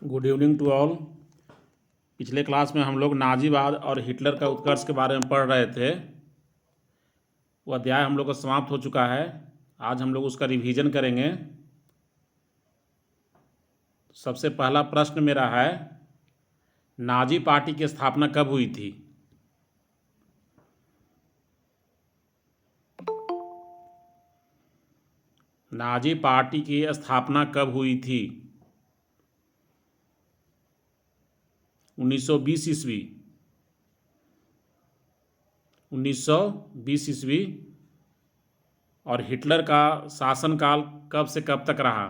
Good evening to all. पिछले class में हम लोग नाजीवाद और हिटलर का उत्कर्ष के बारे में पढ़ रहे थे। वो अध्याय हम लोग का समाप्त हो चुका है। आज हम लोग उसका रिवीजन करेंगे। सबसे पहला प्रश्न मेरा है, नाजी पार्टी की स्थापना कब हुई थी? नाजी पार्टी की स्थापना कब हुई थी? 1920 ईस्वी। 1920 ईस्वी। और हिटलर का शासनकाल कब से कब तक रहा?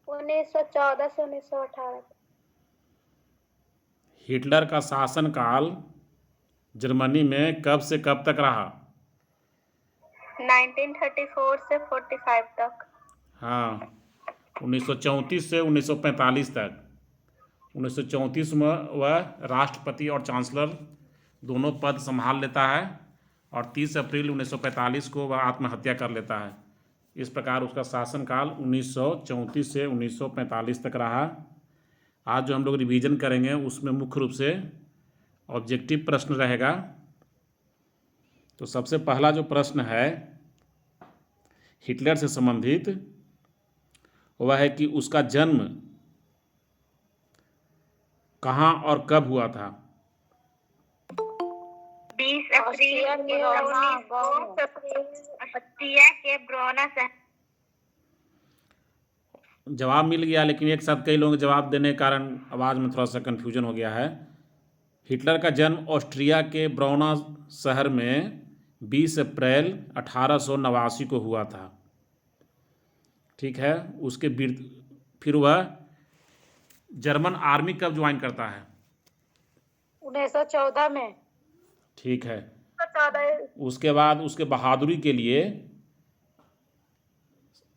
1914 से 1918। हिटलर का शासनकाल जर्मनी में कब से कब तक रहा? 1934 से 45 तक। हाँ, 1934 से 1945 तक। 1934 में वह राष्ट्रपति और चांसलर दोनों पद संभाल लेता है और 30 अप्रैल 1945 को वह आत्महत्या कर लेता है। इस प्रकार उसका शासनकाल 1934 से 1945 तक रहा। आज जो हम लोग रिवीजन करेंगे उसमें मुख्य रूप से ऑब्जेक्टिव प्रश्न रहेगा। तो सबसे पहला जो प्रश्न है हिटलर से संबंधित वह है कि उसका जन्म कहाँ और कब हुआ था? 20 अप्रैल 1938 के ब्रोना शहर। जवाब मिल गया, लेकिन एक साथ कई लोगों के जवाब देने के कारण आवाज़ में थोड़ा सा कन्फ्यूजन हो गया है। हिटलर का जन्म ऑस्ट्रिया के ब्रोना शहर में 20 अप्रैल 1889 को हुआ था। ठीक है। फिर वह जर्मन आर्मी कब ज्वाइन करता है? 1914 में। ठीक है। 1914। उसके बाद उसके बहादुरी के लिए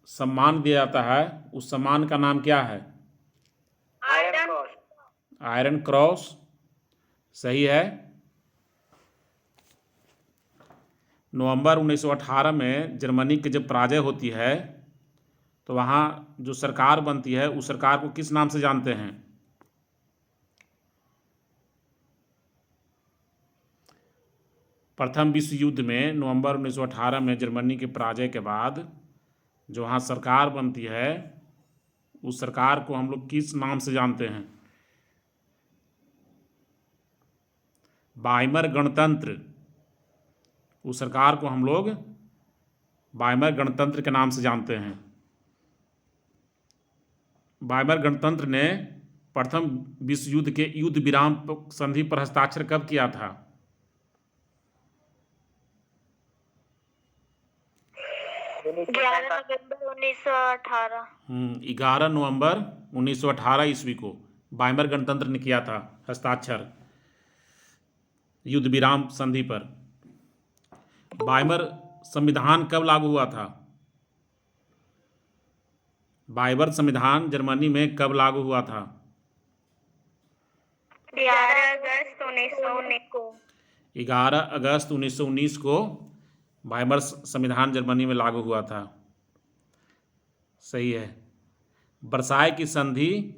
सम्मान दिया जाता है। उस सम्मान का नाम क्या है? Iron cross. सही है। नवंबर 1918 में जर्मनी की जब पराजय होती है तो वहाँ जो सरकार बनती है उस सरकार को किस नाम से जानते हैं? प्रथम विश्व युद्ध में नवंबर 1918 में जर्मनी के पराजय के बाद जो वहाँ सरकार बनती है उस सरकार को हम लोग किस नाम से जानते हैं? वाइमर गणतंत्र। उस सरकार को हम लोग वाइमर गणतंत्र के नाम से जानते हैं। वाइमर गणतंत्र ने प्रथम विश्व युद्ध के युद्ध विराम संधि पर हस्ताक्षर कब किया था? 11 नवंबर 1918। 11 नवंबर 1918 ईस्वी को वाइमर गणतंत्र ने किया था हस्ताक्षर युद्ध विराम संधि पर। वाइमर संविधान कब लागू हुआ था? वाइमर संविधान जर्मनी में कब लागू हुआ था? 11 अगस्त 1919 को। 11 अगस्त 1919 को वाइमर संविधान जर्मनी में लागू हुआ था। सही है। वर्साय की संधि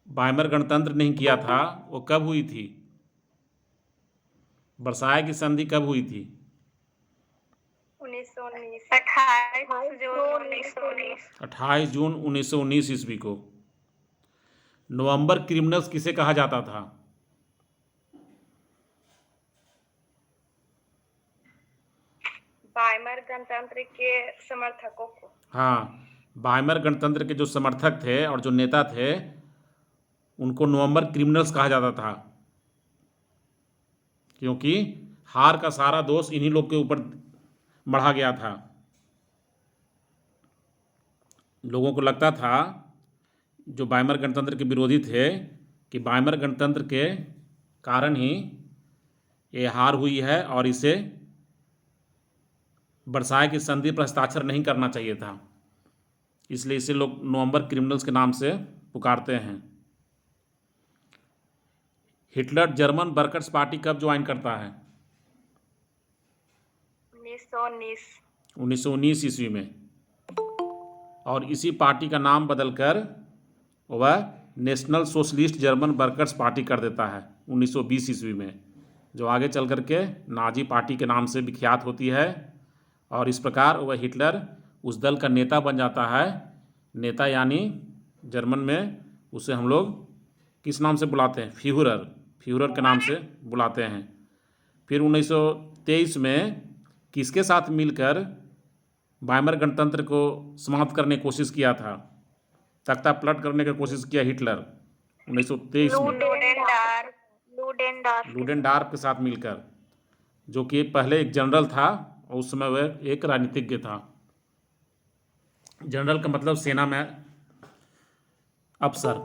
वाइमर गणतंत्र ने किया था, वो कब हुई थी? वर्साय की संधि कब हुई थी? 1919। 28 जून 1919। 28 जून 1919 ईस्वी को। नवंबर क्रिमिनल्स किसे कहा जाता था? वाइमर गणतंत्र के समर्थकों को। हाँ, वाइमर गणतंत्र के जो समर्थक थे और जो नेता थे उनको नवंबर क्रिमिनल्स कहा जाता था, क्योंकि हार का सारा दोष इन्हीं लोग के ऊपर बढ़ा गया था। लोगों को लगता था जो वाइमर गणतंत्र के विरोधी थे कि वाइमर गणतंत्र के कारण ही ये हार हुई है और इसे वर्साय की संधि पर हस्ताक्षर नहीं करना चाहिए था। इसलिए इसे लोग नवंबर क्रिमिनल्स के नाम से पुकारते हैं। हिटलर जर्मन वर्कर्स पार्टी कब ज्वाइन करता है? 1919। 1919 ईस्वी में। और इसी पार्टी का नाम बदलकर वह national socialist German workers party कर देता है 1920 ईस्वी में, जो आगे चल कर के नाजी पार्टी के नाम से विख्यात होती है। और इस प्रकार वह हिटलर उस दल का नेता बन जाता है। नेता यानी जर्मन में उसे हम लोग किस नाम से बुलाते हैं? फ्यूहरर, फ्यूहरर के नाम से बुलाते हैं। फिर 1923 में किसके साथ मिलकर वाइमर गणतंत्र को समाप्त करने की कोशिश किया था? तख्ता पलट करने की कोशिश किया हिटलर 1923 में लूडेनडार्फ के साथ मिलकर, जो कि पहले एक जनरल था और उस समय वह एक राजनीतिज्ञ था। जनरल का मतलब सेना में अफसर।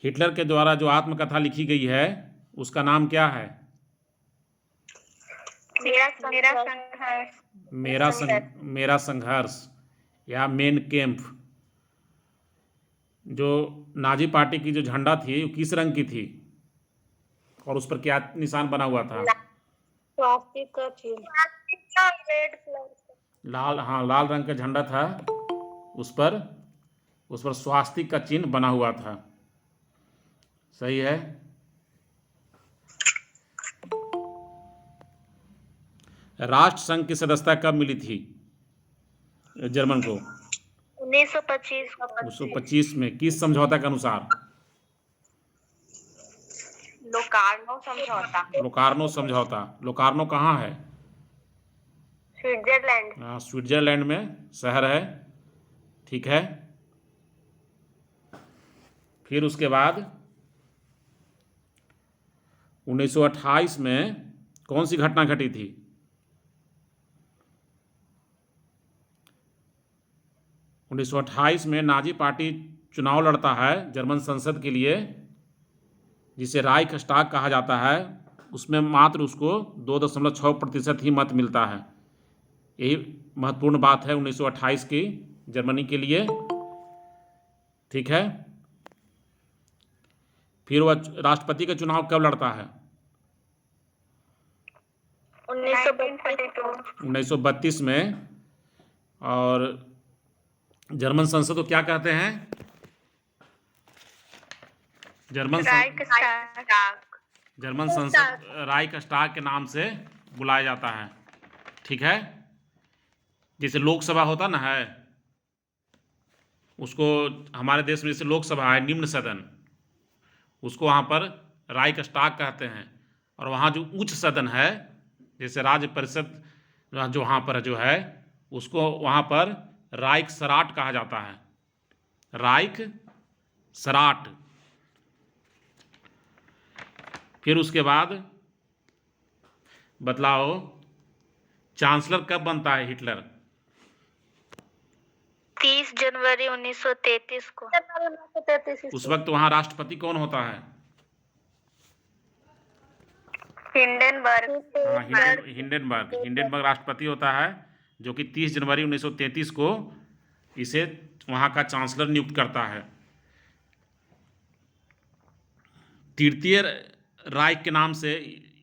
हिटलर के द्वारा जो आत्मकथा लिखी गई है उसका नाम क्या है? मेरा संघर्ष या मेन कैंप। जो नाजी पार्टी की जो झंडा थी वो किस रंग की थी और उस पर क्या निशान बना हुआ था? स्वास्तिका लाल, हाँ, लाल रंग का झंडा था, उस पर स्वास्तिक का चिन्ह बना हुआ था। सही है। राष्ट्र संघ की सदस्यता कब मिली थी जर्मन को? 1925 में। किस समझौता के अनुसार? लोकार्नो समझौता। लोकार्नो कहाँ है? स्विट्जरलैंड। हाँ, स्विट्जरलैंड में शहर है। ठीक है। फिर उसके बाद 1928 में कौन सी घटना घटी थी? 1928 में नाजी पार्टी चुनाव लड़ता है जर्मन संसद के लिए, जिसे राइखस्टाग कहा जाता है। उसमें मात्र उसको 2.6% ही मत मिलता है। यही महत्वपूर्ण बात है 1928 की जर्मनी के लिए। ठीक है। फिर वह राष्ट्रपति का चुनाव कब लड़ता है? 1932 में। और जर्मन संसद को क्या कहते हैं? जर्मन संसद राइखस्टाग के नाम से बुलाया जाता है। ठीक है। जैसे लोकसभा होता ना है, उसको हमारे देश में जैसे लोकसभा है निम्न सदन, उसको वहाँ पर राइखस्टाग कहते हैं। और वहाँ जो उच्च सदन है जैसे राज्य परिषद जो वहाँ पर जो है, उसको वहाँ पर राइखसराट कहा जाता है। राइखसराट। फिर उसके बाद बतलाओ, चांसलर कब बनता है हिटलर? 30 जनवरी 1933 को। उस वक्त वहाँ राष्ट्रपति कौन होता है? हिंडेनबर्ग। हाँ, हिंडेनबर्ग राष्ट्रपति होता है, जो कि 30 जनवरी 1933 को इसे वहाँ का चांसलर नियुक्त करता है। तृतीय राइख के नाम से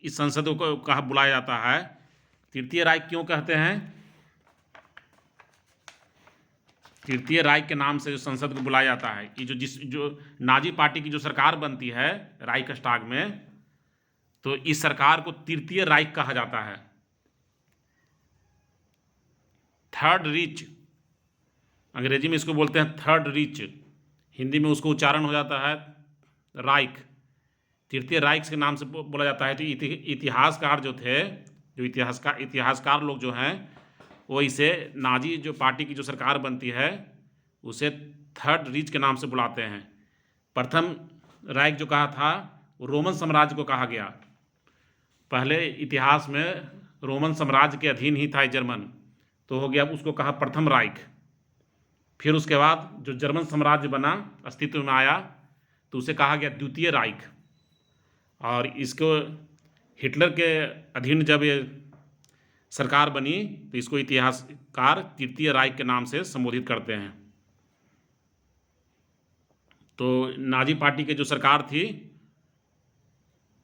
इस संसद को कहा बुलाया जाता है। तृतीय राइख क्यों कहते हैं? तृतीय राइख के नाम से जो संसद को बुलाया जाता है, कि जो नाजी पार्टी की जो सरकार बनती है राइखस्टाग में, तो इस सरकार को तृतीय राइख कहा जाता है। थर्ड रिच, अंग्रेजी में इसको बोलते हैं थर्ड रिच, हिंदी में उसको उच्चारण हो जाता है राइख। तृतीय राइख के नाम से बोला जाता है। तो इतिहासकार जो थे, जो इतिहासकार लोग जो हैं, वो इसे नाजी जो पार्टी की जो सरकार बनती है उसे थर्ड रिच के नाम से बुलाते हैं। प्रथम राइख जो कहा था वो रोमन साम्राज्य को कहा गया। पहले इतिहास में रोमन साम्राज्य के अधीन ही था जर्मन, तो हो गया उसको कहा प्रथम राइख। फिर उसके बाद जो जर्मन साम्राज्य बना, अस्तित्व में आया, तो उसे कहा गया द्वितीय राइख। और इसको हिटलर के अधीन जब ये सरकार बनी तो इसको इतिहासकार तृतीय राइख के नाम से संबोधित करते हैं। तो नाजी पार्टी की जो सरकार थी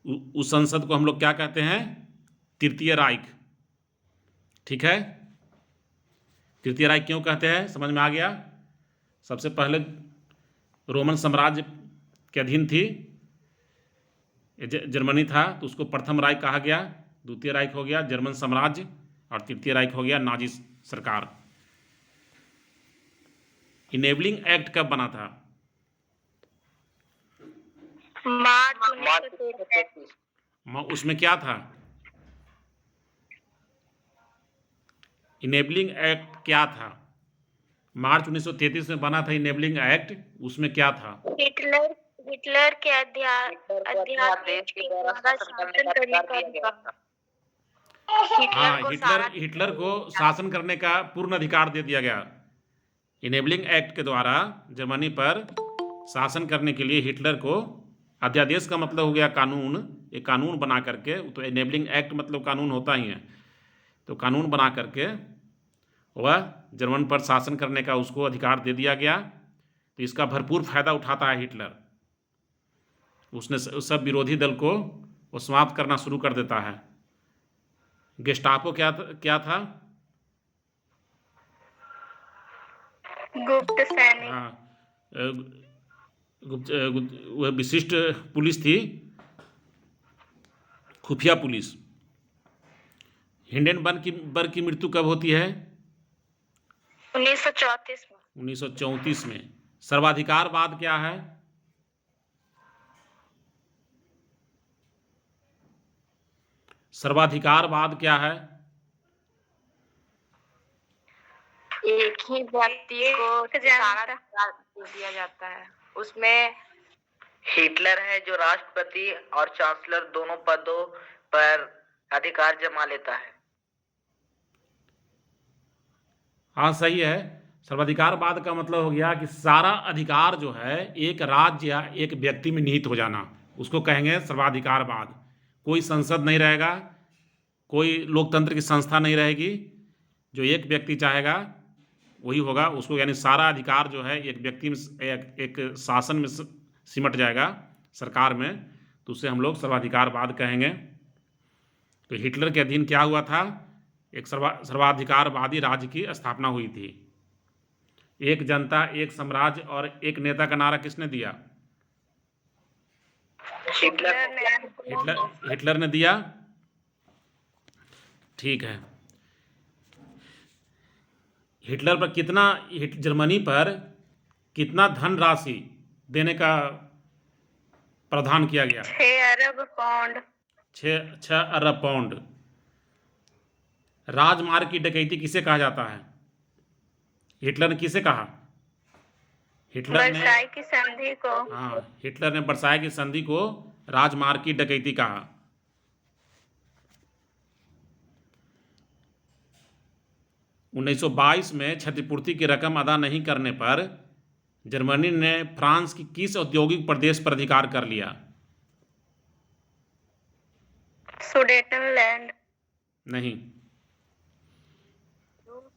उस संसद को हम लोग क्या कहते हैं? तृतीय राइख। ठीक है। तृतीय राइख क्यों कहते हैं, समझ में आ गया। सबसे पहले रोमन साम्राज्य के अधीन थी, जर्मनी था, तो उसको प्रथम राइख कहा गया। द्वितीय राइख हो गया जर्मन साम्राज्य, और तृतीय राइख हो गया नाजी सरकार। इनेबलिंग एक्ट कब बना था? मार्च 1933। उसमें क्या था? इनेबलिंग एक्ट क्या था? मार्च 1933 में बना था इनेबलिंग एक्ट, उसमें क्या था? हिटलर के अध्यादेश के द्वारा शासन करने का अधिकार। हाँ, हिटलर को शासन करने का पूर्ण अधिकार दे दिया गया। इनेबलिंग एक्ट के द्वारा जर्मनी पर शासन करने के लिए हिटलर को, अध्यादेश का मतलब हो गया कानून, एक कानून बना करके, तो इनेबलिंग एक्ट मतलब कानून होता ही है, तो कानून बना करके वह जर्मन पर शासन करने का उसको अधिकार दे दिया गया। तो इसका भरपूर फायदा उठाता है हिटलर। उसने सब विरोधी दल को वो समाप्त करना शुरू कर देता है। गेस्टापो क्या था? गुप्त सैनिक। हाँ, वह विशिष्ट पुलिस थी, खुफिया पुलिस। हिंडेनबर्ग की मृत्यु कब होती है? 1934 में। 1934 में। सर्वाधिकारवाद क्या है? सर्वाधिकारवाद क्या है? एक ही व्यक्ति को सारा अधिकार दे दिया जाता है। उसमें हिटलर है जो राष्ट्रपति और चांसलर दोनों पदों पर अधिकार जमा लेता है। हाँ, सही है। सर्वाधिकारवाद का मतलब हो गया कि सारा अधिकार जो है एक राज्य या एक व्यक्ति में निहित हो जाना, उसको कहेंगे सर्वाधिकारवाद। कोई संसद नहीं रहेगा, कोई लोकतंत्र की संस्था नहीं रहेगी, जो एक व्यक्ति चाहेगा वही होगा, उसको यानी सारा अधिकार जो है एक व्यक्ति में, एक शासन में सिमट जाएगा, सरकार में, तो उसे हम लोग सर्वाधिकारवाद कहेंगे। तो हिटलर के अधीन क्या हुआ था? एक सर्वाधिकारवादी राज्य की स्थापना हुई थी। एक जनता, एक साम्राज्य और एक नेता का नारा किसने दिया? हिटलर ने दिया। ठीक है। हिटलर पर जर्मनी पर कितना धनराशि देने का प्रावधान किया गया? 6 अरब पाउंड। 6 अरब पाउंड। राजमार्ग की डकैती किसे कहा जाता है? हिटलर ने किसे कहा? वर्साई की संधि को। हाँ, हिटलर ने वर्साई की संधि को राजमार्ग की डकैती कहा। उन्नीस 1922 में क्षतिपूर्ति की रकम अदा नहीं करने पर जर्मनी ने फ्रांस की किस औद्योगिक प्रदेश पर अधिकार कर लिया? सुडेटनलैंड। नहीं,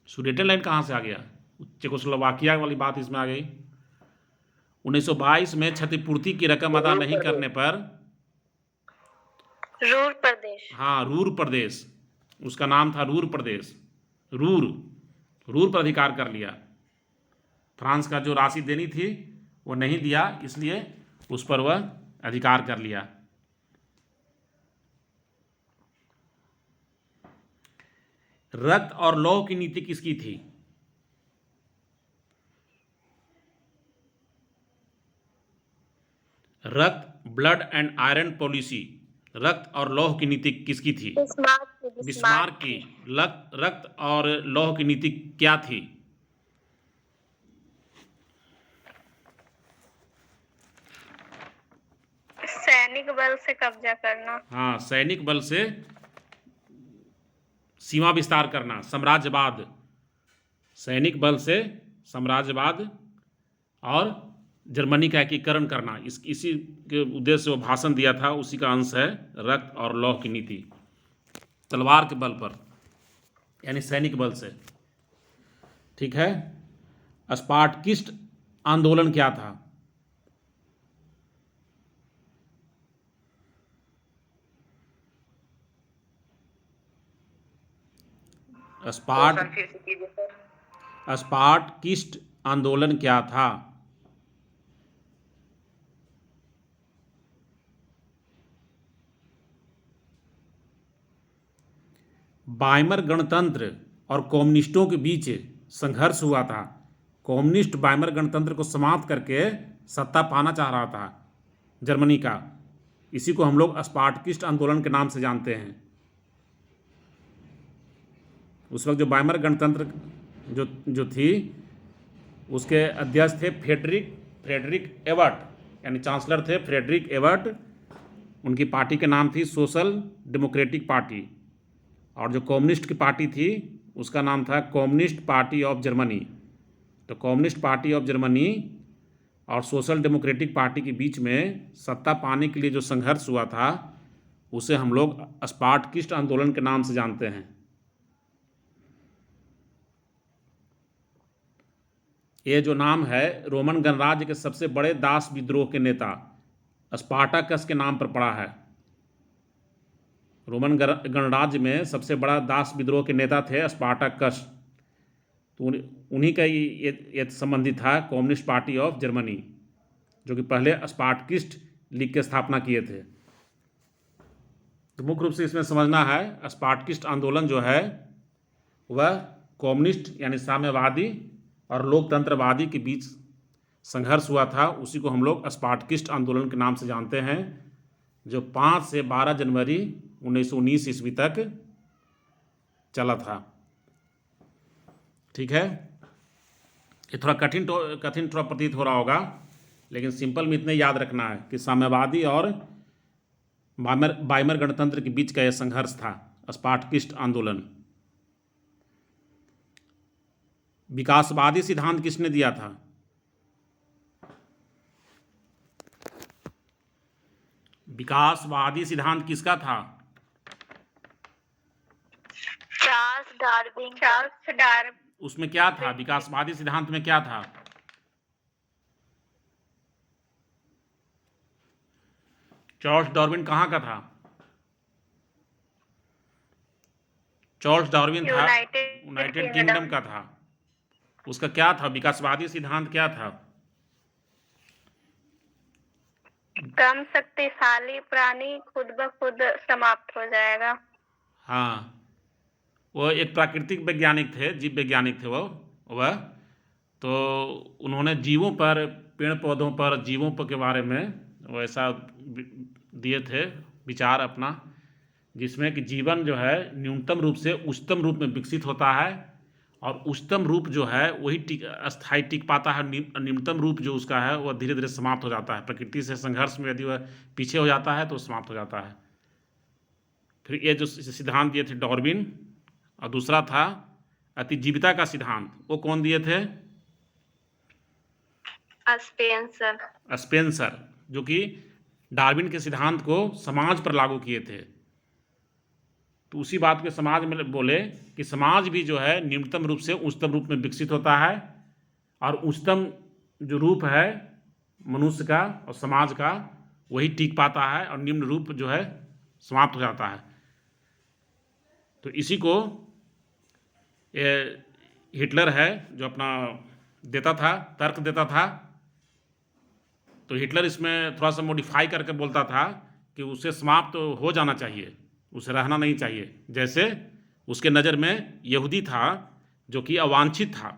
सुडेटनलैंड कहाँ से आ गया? चेकोस्लोवाकिया वाली बात इसमें आ गई। 1922 में क्षतिपूर्ति की रकम अदा नहीं करने पर रूर प्रदेश। हाँ, रूर प्रदेश, उसका नाम था रूर प्रदेश। रूर पर अधिकार कर लिया। फ्रांस का जो राशि देनी थी वो नहीं दिया, इसलिए उस पर वह अधिकार कर लिया। रक्त और लौह की नीति किसकी थी? रक्त, ब्लड एंड आयरन पॉलिसी, रक्त और लौह की नीति किसकी थी? बिस्मार्क की। रक्त और लौह की नीति क्या थी? सैनिक बल से कब्जा करना। हाँ, सैनिक बल से सीमा विस्तार करना, साम्राज्यवाद। सैनिक बल से साम्राज्यवाद और जर्मनी का एकीकरण करना, इसी के उद्देश्य से वो भाषण दिया था, उसी का अंश है रक्त और लौह की नीति। तलवार के बल पर यानी सैनिक बल से। ठीक है। स्पार्टकिस्ट आंदोलन क्या था? स्पार्टकिस्ट आंदोलन क्या था? वाइमर गणतंत्र और कम्युनिस्टों के बीच संघर्ष हुआ था। कम्युनिस्ट वाइमर गणतंत्र को समाप्त करके सत्ता पाना चाह रहा था जर्मनी का। इसी को हम लोग स्पार्टकिस्ट आंदोलन के नाम से जानते हैं। उस वक्त जो वाइमर गणतंत्र जो थी उसके अध्यक्ष थे फ्रेडरिक एबर्ट, यानी चांसलर थे फ्रेडरिक एबर्ट। उनकी पार्टी के नाम थी सोशल डेमोक्रेटिक पार्टी, और जो कम्युनिस्ट की पार्टी थी उसका नाम था कम्युनिस्ट पार्टी ऑफ जर्मनी। तो कम्युनिस्ट पार्टी ऑफ जर्मनी और सोशल डेमोक्रेटिक पार्टी के बीच में सत्ता पाने के लिए जो संघर्ष हुआ था उसे हम लोग स्पार्टकिस्ट आंदोलन के नाम से जानते हैं। ये जो नाम है रोमन गणराज्य के सबसे बड़े दास विद्रोह के नेता स्पार्टाकस के नाम पर पड़ा है। रोमन गणराज्य में सबसे बड़ा दास विद्रोह के नेता थे स्पार्टाकस। तो उन्हीं का ये संबंधी था कम्युनिस्ट पार्टी ऑफ जर्मनी, जो कि पहले स्पार्टकिस्ट लीग की स्थापना किए थे। तो मुख्य रूप से इसमें समझना है स्पार्टकिस्ट आंदोलन जो है वह कम्युनिस्ट यानी साम्यवादी और लोकतंत्रवादी के बीच संघर्ष हुआ था। उसी को हम लोग स्पार्टकिस्ट आंदोलन के नाम से जानते हैं, जो 5 से 12 जनवरी 1919 ईस्वी तक चला था। ठीक है, ये थोड़ा कठिन थोड़ा प्रतीत हो रहा होगा, लेकिन सिंपल में इतने याद रखना है कि साम्यवादी और वाइमर गणतंत्र के बीच का यह संघर्ष था स्पार्टकिस्ट आंदोलन। विकासवादी सिद्धांत किसने दिया था? विकासवादी सिद्धांत किसका था? Charles Darwin. उसमें क्या था? विकासवादी सिद्धांत में क्या था? चार्ल्स डार्विन कहाँ का था? चार्ल्स डार्विन था यूनाइटेड किंगडम का था। उसका क्या था? विकासवादी सिद्धांत क्या था? कम शक्तिशाली प्राणी खुद ब खुद समाप्त हो जाएगा। हाँ, वो एक प्राकृतिक वैज्ञानिक थे, जीव वैज्ञानिक थे वह। तो उन्होंने जीवों पर, पेड़ पौधों पर, जीवों पर के बारे में वैसा दिए थे विचार अपना, जिसमें कि जीवन जो है न्यूनतम रूप से उच्चतम रूप में विकसित होता है, और उच्चतम रूप जो है वही अस्थायी टिक पाता है। निम्नतम रूप जो उसका है वह धीरे धीरे समाप्त हो जाता है। प्रकृति से संघर्ष में यदि वह पीछे हो जाता है तो समाप्त हो जाता है। फिर ये जो सिद्धांत दिए थे डार्विन, और दूसरा था अतिजीविता का सिद्धांत। वो कौन दिए थे? स्पेंसर, जो कि डार्विन के सिद्धांत को समाज पर लागू किए थे। तो उसी बात के समाज में बोले कि समाज भी जो है निम्नतम रूप से उच्चतम रूप में विकसित होता है, और उच्चतम जो रूप है मनुष्य का और समाज का वही टिक पाता है, और निम्न रूप जो है समाप्त हो जाता है। तो इसी को ये हिटलर है जो अपना देता था, तर्क देता था। तो हिटलर इसमें थोड़ा सा मॉडिफाई करके बोलता था कि उसे समाप्त हो जाना चाहिए, उसे रहना नहीं चाहिए। जैसे उसके नज़र में यहूदी था जो कि अवांछित था,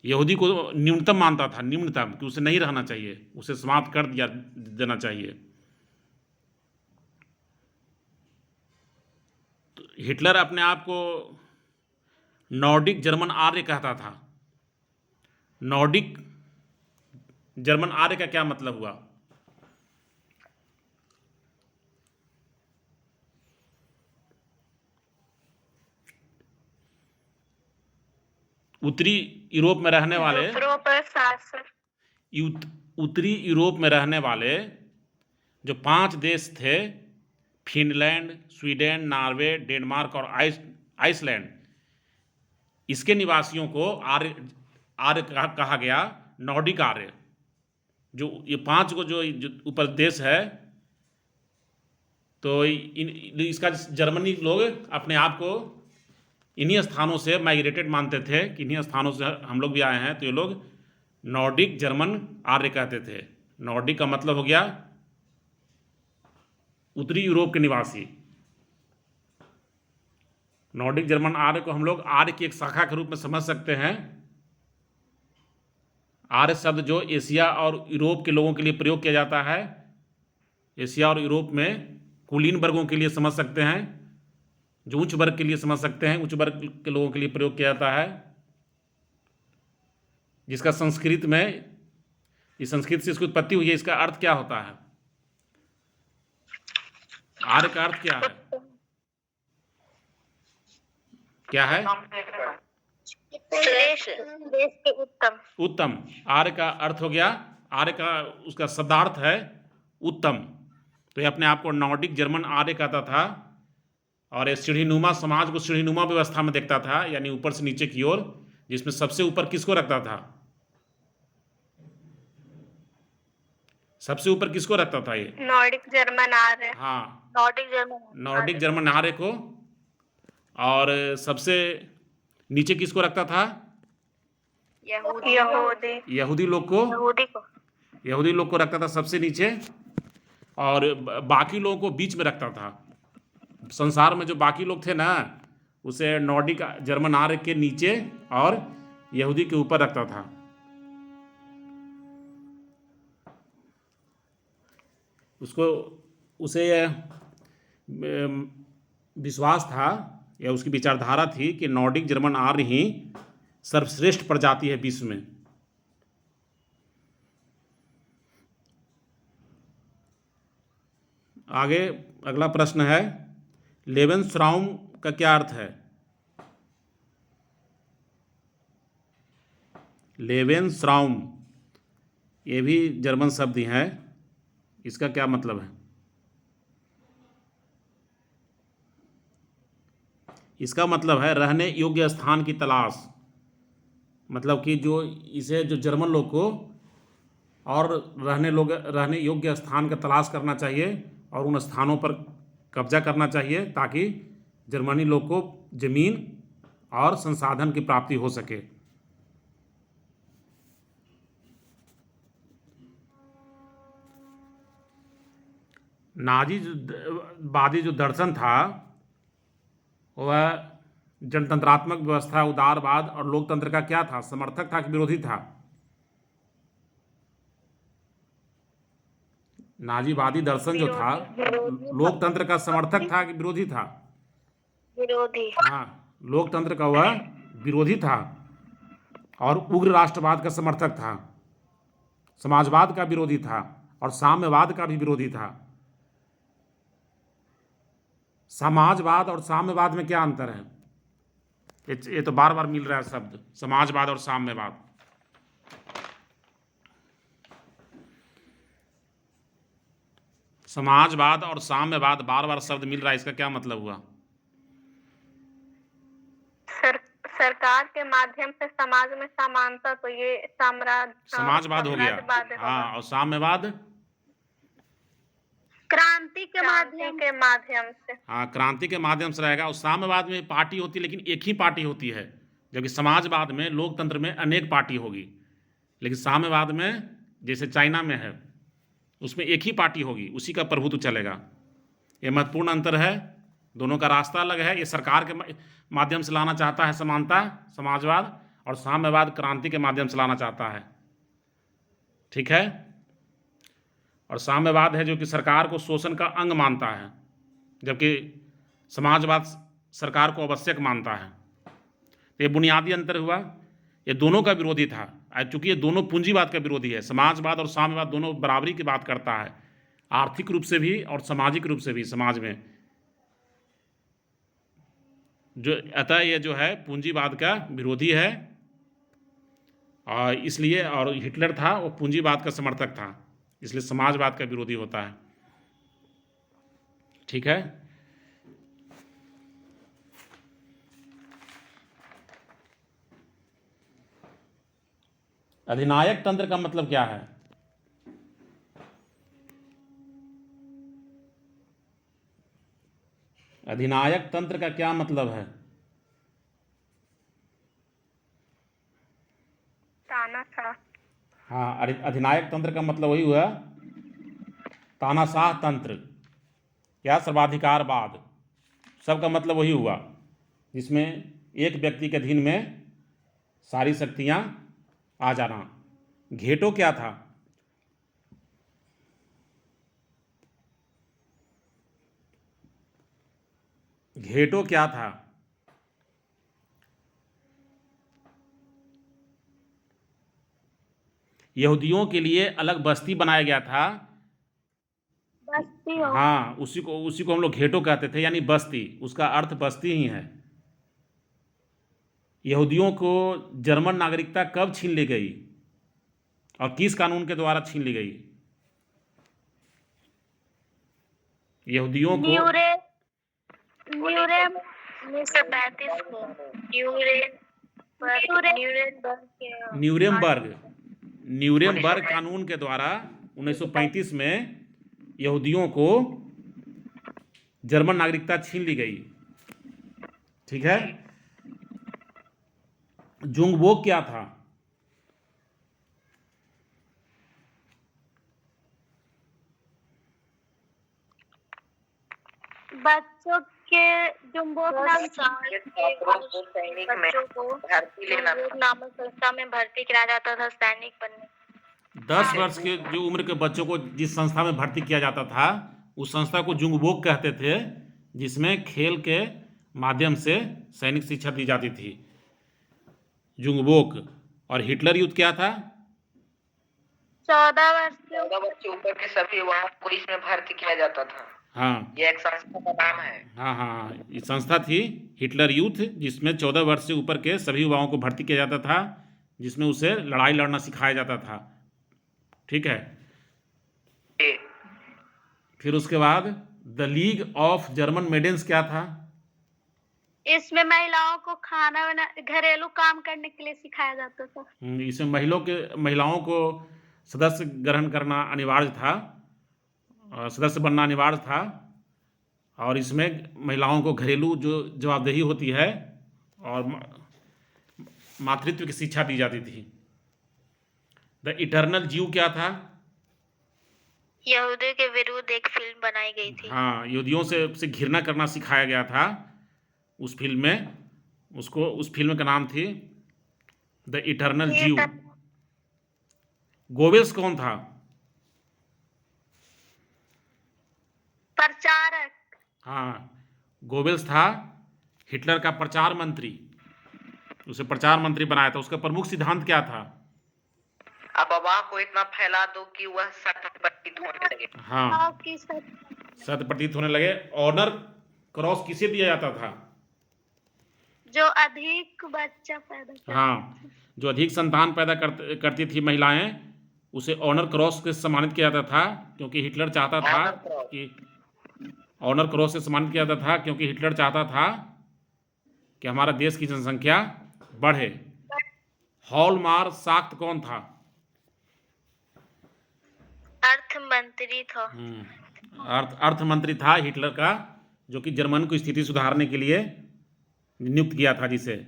यहूदी को न्यूनतम मानता था, निम्नतम, कि उसे नहीं रहना चाहिए, उसे समाप्त कर देना चाहिए। तो हिटलर अपने आप को नॉर्डिक जर्मन आर्य कहता था। नॉर्डिक जर्मन आर्य का क्या मतलब हुआ? उत्तरी यूरोप में रहने वाले, उत्तरी यूरोप में रहने वाले जो 5 देश थे, फिनलैंड, स्वीडन, नॉर्वे, डेनमार्क और आइसलैंड, इसके निवासियों को आर्य कहा गया, नॉर्डिक आर्य। जो ये 5 को जो ऊपर देश है, तो इसका जर्मनी लोग अपने आप को इन्हीं स्थानों से माइग्रेटेड मानते थे कि इन्हीं स्थानों से हम लोग भी आए हैं, तो ये लोग नॉर्डिक जर्मन आर्य कहते थे। नॉर्डिक का मतलब हो गया उत्तरी यूरोप के निवासी। नॉर्डिक जर्मन आर्य को हम लोग आर्य की एक शाखा के रूप में समझ सकते हैं। आर्य शब्द जो एशिया और यूरोप के लोगों के लिए प्रयोग किया जाता है, एशिया और यूरोप में कुलीन वर्गों के लिए समझ सकते हैं, जो उच्च वर्ग के लिए समझ सकते हैं, उच्च वर्ग के लोगों के लिए प्रयोग किया जाता है, जिसका संस्कृत में, इस संस्कृत से इसकी उत्पत्ति हुई है। इसका अर्थ क्या होता है? आर्य का अर्थ क्या है? क्या है? देश के उत्तम। उत्तम। आर्य का अर्थ हो गया, आर्य का उसका शब्दार्थ है उत्तम। तो ये अपने आप को नॉर्डिक जर्मन आर्य कहता था, और ये सीढ़ीनुमा समाज को सीढ़ीनुमा व्यवस्था में देखता था, यानी ऊपर से नीचे की ओर, जिसमें सबसे ऊपर किसको रखता था? सबसे ऊपर किसको रखता था ये? नॉर्डिक जर्मन आर्य। हाँ, नॉर्डिक जर्मन आर्य को। और सबसे नीचे किसको रखता था? यहूदी लोग को। यहूदी लोग को रखता था सबसे नीचे, और बाकी लोगों को बीच में रखता था। संसार में जो बाकी लोग थे ना, उसे नॉर्डिक जर्मन आर्य के नीचे और यहूदी के ऊपर रखता था। उसे विश्वास था, या उसकी विचारधारा थी कि नॉर्डिक जर्मन आर्य ही सर्वश्रेष्ठ प्रजाति है विश्व में। आगे अगला प्रश्न है, लेवेंसराउम का क्या अर्थ है? लेवेंसराउम, ये भी जर्मन शब्द ही है, इसका क्या मतलब है? इसका मतलब है रहने योग्य स्थान की तलाश। मतलब कि जो जर्मन लोग को और रहने योग्य स्थान का तलाश करना चाहिए, और उन स्थानों पर कब्जा करना चाहिए, ताकि जर्मनी लोग को जमीन और संसाधन की प्राप्ति हो सके। नाजीवादी जो दर्शन था, वह जनतंत्रात्मक व्यवस्था, उदारवाद और लोकतंत्र का क्या था? समर्थक था कि विरोधी था? नाजीवादी दर्शन जो था, लोकतंत्र का समर्थक था कि विरोधी था? विरोधी। हाँ, लोकतंत्र का वह विरोधी था, और उग्र राष्ट्रवाद का समर्थक था, समाजवाद का विरोधी था, और साम्यवाद का भी विरोधी था। समाजवाद और साम्यवाद में क्या अंतर है? ये तो बार बार मिल रहा है शब्द, समाजवाद और साम्यवाद। समाजवाद और साम्यवाद बार बार शब्द मिल रहा है, इसका क्या मतलब हुआ? सरकार के माध्यम से समाज में समानता, तो ये समाजवाद हो गया। हाँ, और साम्यवाद क्रांति के माध्यम से। हाँ, क्रांति के माध्यम से रहेगा। और साम्यवाद में पार्टी होती है, लेकिन एक ही पार्टी होती है, जबकि समाजवाद में, लोकतंत्र में अनेक पार्टी होगी। लेकिन साम्यवाद में, जैसे चाइना में है, उसमें एक ही पार्टी होगी, उसी का प्रभुत्व चलेगा। ये महत्वपूर्ण अंतर है, दोनों का रास्ता अलग है। ये सरकार के माध्यम से लाना चाहता है समानता, समाजवाद, और साम्यवाद क्रांति के माध्यम से लाना चाहता है। ठीक है? और साम्यवाद है जो कि सरकार को शोषण का अंग मानता है, जबकि समाजवाद सरकार को आवश्यक मानता है। तो ये बुनियादी अंतर हुआ। ये दोनों का विरोधी था, चूंकि ये दोनों पूंजीवाद का विरोधी है। समाजवाद और साम्यवाद दोनों बराबरी की बात करता है, आर्थिक रूप से भी और सामाजिक रूप से भी समाज में। अतः ये जो है पूंजीवाद का विरोधी है, और इसलिए, और हिटलर था वो पूंजीवाद का समर्थक था, इसलिए समाजवाद का विरोधी होता है। ठीक है? अधिनायक तंत्र का मतलब क्या है? अधिनायक तंत्र का क्या मतलब है? तानाशाह। हाँ, अधिनायक तंत्र का मतलब वही हुआ, तानाशाह तंत्र या सर्वाधिकारवाद, सबका मतलब वही हुआ, जिसमें एक व्यक्ति के अधीन में सारी शक्तियां आ जाना। घेटो क्या था? घेटो क्या था? यहूदियों के लिए अलग बस्ती बनाया गया था। बस्ती हो। हाँ, उसी को हम लोग घेटो कहते थे, यानी बस्ती, उसका अर्थ बस्ती ही है। यहूदियों को जर्मन नागरिकता कब छीन ली गई और किस कानून के द्वारा छीन ली गई? यहूदियों को न्यूरेम 1935 को न्यूरेमबर्ग कानून के द्वारा 1935 में यहूदियों को जर्मन नागरिकता छीन ली गई। ठीक है। जुंगबोक क्या था? बच्चों के जुम्बोक नाम सैनिक में भर्ती लेना था। नामक संस्था में भर्ती कराया जाता था सैनिक बनने। 10 वर्ष के जो उम्र के बच्चों को जिस संस्था में भर्ती किया जाता था, उस संस्था को जुंगबोक कहते थे, जिसमें खेल के माध्यम से सैनिक शिक्षा दी जाती थी। जुंगबोक। और हिटलर युद्ध क्या था? 14 वर्ष से ऊपर के सभी युवाओं को इसमें भर्ती किया जाता था। हाँ, ये एक संस्था का नाम है। हाँ, ये संस्था थी हिटलर यूथ, जिसमें 14 वर्ष से ऊपर के सभी युवाओं को भर्ती किया जाता था, जिसमें उसे लड़ाई लड़ना सिखाया जाता था। ठीक है। फिर उसके बाद the league of German maidens क्या था? इसमें महिलाओं को खाना बना घरेलू काम करने के लिए सिखाया जाता था। इसमें महिलाओं को सदस्य ग्रहण करना अनिवार्य था, सदस्य बनना अनिवार्य था, और इसमें महिलाओं को घरेलू जो जवाबदेही होती है और मातृत्व की शिक्षा दी जाती थी। द इटर्नल ज्यू क्या था? यहूदियों के विरुद्ध एक फिल्म बनाई गई थी। हाँ, यहूदियों से घृणा करना सिखाया गया था उस फिल्म में। उस फिल्म का नाम थी द इटर्नल ज्यू। गोबेल्स कौन था? प्रचारक। हाँ, गोबेल्स था हिटलर का प्रचार मंत्री, उसे प्रचार मंत्री बनाया था। उसका प्रमुख सिद्धांत क्या था? अफवाह को इतना फैला दो कि वह सत्य प्रतीत होने लगे। हाँ, सत्य प्रतीत होने लगे। ऑनर क्रॉस किसे दिया जाता था? जो अधिक बच्चा पैदा करती। हाँ, जो अधिक संतान पैदा करती थी महिलाएं, उसे ऑनर क्रॉस से सम्मानित किया जाता था, क्योंकि हिटलर चाहता था कि ऑनर क्रॉस से सम्मानित किया जाता था, क्योंकि हिटलर चाहता था कि हमारा देश की जनसंख्या बढ़े। हॉलमार्क शाक्त कौन था? अर्थमंत्री था। अर्थमंत्री था हिटलर का, जो कि जर्मन की स्थिति सुधारने के लिए नियुक्त किया था, जिसे।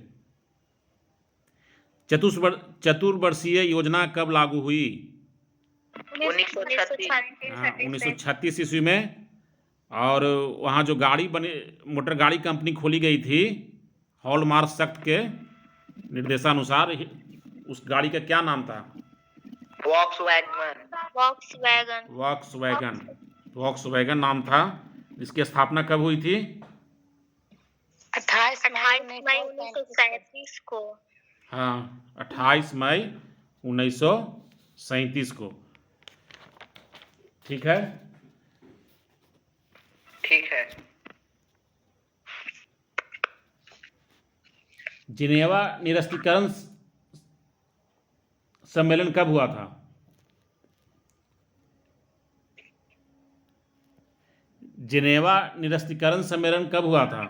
चतुर्वर्षीय योजना कब लागू हुई? 1936 ईस्वी में। और वहाँ जो मोटर गाड़ी कंपनी खोली गई थी हॉलमार्क शाक्त के निर्देशानुसार, उस गाड़ी का क्या नाम था? वॉक्सवैगन नाम था। इसकी स्थापना कब हुई थी? 28 मई 1937 को। हाँ, 28 मई 1937 को। ठीक है। ठीक है। जिनेवा निरस्त्रीकरण सम्मेलन कब हुआ था? जिनेवा निरस्त्रीकरण सम्मेलन कब हुआ था?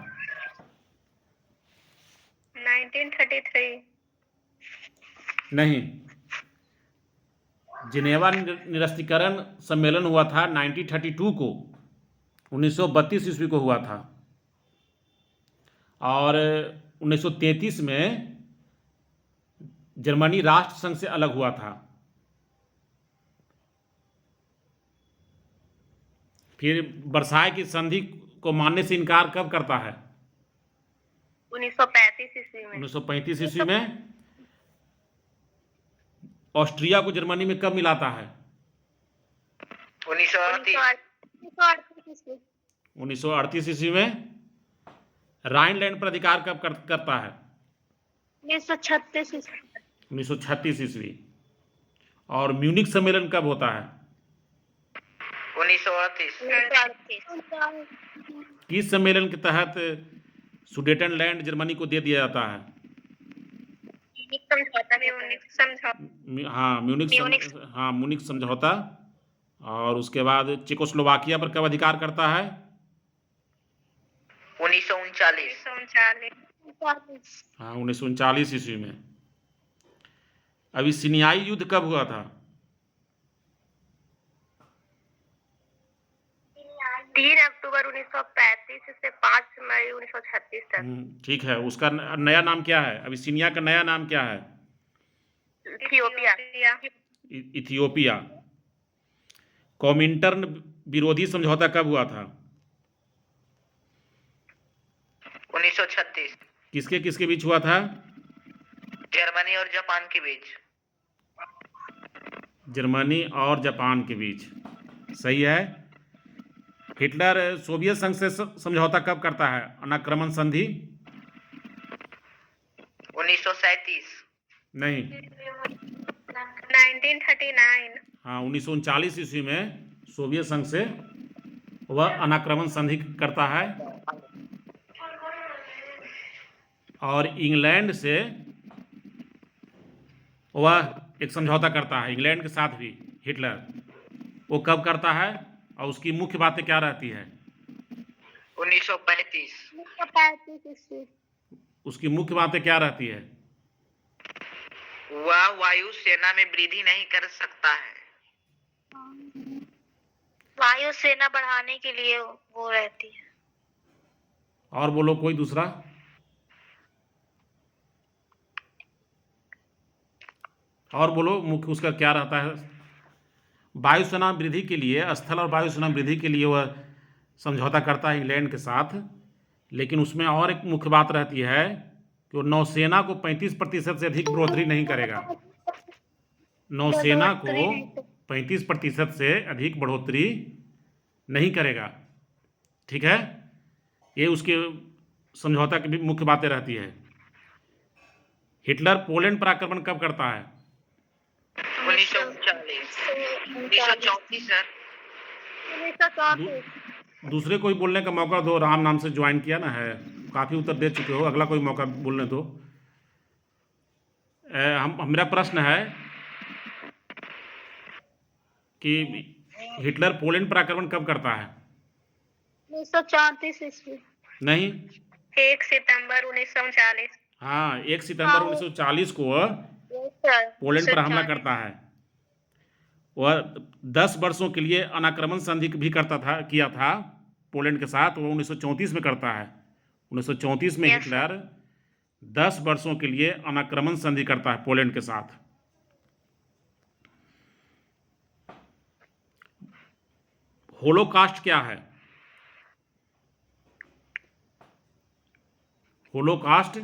1933। नहीं, जिनेवा निरस्त्रीकरण सम्मेलन हुआ था 1932 को, 1932 ईस्वी को हुआ था। और 1933 में जर्मनी राष्ट्र संघ से अलग हुआ था? फिर वर्साय की संधि को मानने से इनकार कब करता है? 1935 ईस्वी में। 1935 ईस्वी में। ऑस्ट्रिया को जर्मनी में कब मिलाता है? 1938 ईस्वी में। राइनलैंड पर अधिकार कब करता है? 1936 ईस्वी। और म्यूनिक सम्मेलन कब होता है? 1938। किस सम्मेलन के तहत सुडेटनलैंड जर्मनी को दे दिया जाता है? म्यूनिक समझौता। और उसके बाद चेकोस्लोवाकिया पर कब अधिकार करता है? 1939 ईस्वी में। अबिसिनियाई युद्ध कब हुआ था? 3 अक्टूबर 1935 से 5 मई 1936 तक। ठीक है। उसका नया नाम क्या है? अबिसिनिया का नया नाम क्या है? इथियोपिया। कॉमिंटर्न विरोधी समझौता कब हुआ था? 1936। किसके किसके बीच हुआ था? जर्मनी और जापान के बीच। जर्मनी और जापान के बीच, सही है। हिटलर सोवियत संघ से समझौता कब करता है? अनाक्रमण संधि। 1937। नहीं, 1939। हाँ, 1939 ईस्वी में सोवियत संघ से वह अनाक्रमण संधि करता है। और इंग्लैंड से वह एक समझौता करता है, इंग्लैंड के साथ भी हिटलर। वो कब करता है और उसकी मुख्य बातें क्या रहती है? 1935। उसकी मुख्य बातें क्या रहती है? वह वायु सेना में वृद्धि नहीं कर सकता है। वायु सेना बढ़ाने के लिए वो रहती है। और बोलो कोई दूसरा। और बोलो मुख्य उसका क्या रहता है? वायुसेना वृद्धि के लिए, स्थल और वायुसेना वृद्धि के लिए वह समझौता करता है इंग्लैंड के साथ। लेकिन उसमें और एक मुख्य बात रहती है कि वो नौसेना को 35% से अधिक बढ़ोतरी नहीं करेगा। नौसेना को 35% से अधिक बढ़ोतरी नहीं करेगा। ठीक है, ये उसके समझौता की भी मुख्य बातें रहती है। हिटलर पोलैंड पर आक्रमण कब करता है? 1934 सर। दूसरे कोई बोलने का मौका दो। राम नाम से ज्वाइन किया ना है, काफ़ी उत्तर दे चुके हो, अगला कोई मौका बोलने दो। मेरा प्रश्न है कि हिटलर पोलैंड पर आक्रमण कब करता है? 1934 ईस्वी। नहीं, 1 सितंबर 1939। हाँ, 1 सितंबर 1940 को पोलैंड पर हमला करता है। वह 10 वर्षों के लिए अनाक्रमण संधि भी किया था पोलैंड के साथ। वो 1934 में करता है। 1934 में हिटलर 10 वर्षों के लिए अनाक्रमण संधि करता है पोलैंड के साथ। होलोकास्ट क्या है? होलोकास्ट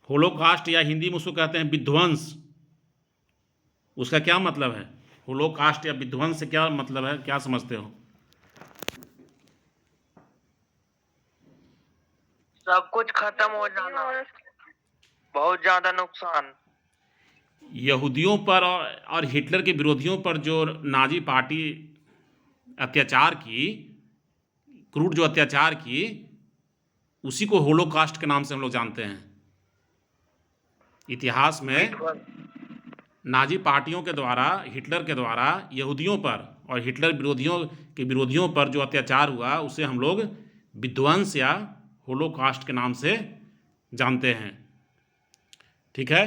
होलोकास्ट या हिंदी में उसको कहते हैं विध्वंस। उसका क्या मतलब है? होलोकास्ट या विध्वंस से क्या मतलब है, क्या समझते हो? सब कुछ खत्म हो जाना, बहुत ज्यादा नुकसान। यहूदियों पर और हिटलर के विरोधियों पर जो नाजी पार्टी अत्याचार की, क्रूर जो अत्याचार की, उसी को होलोकास्ट के नाम से हम लोग जानते हैं। इतिहास में नाजी पार्टियों के द्वारा, हिटलर के द्वारा यहूदियों पर और हिटलर विरोधियों पर जो अत्याचार हुआ, उसे हम लोग विध्वंस या होलोकास्ट के नाम से जानते हैं। ठीक है,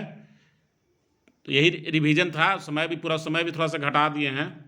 तो यही रिवीजन था। समय भी थोड़ा सा घटा दिए हैं।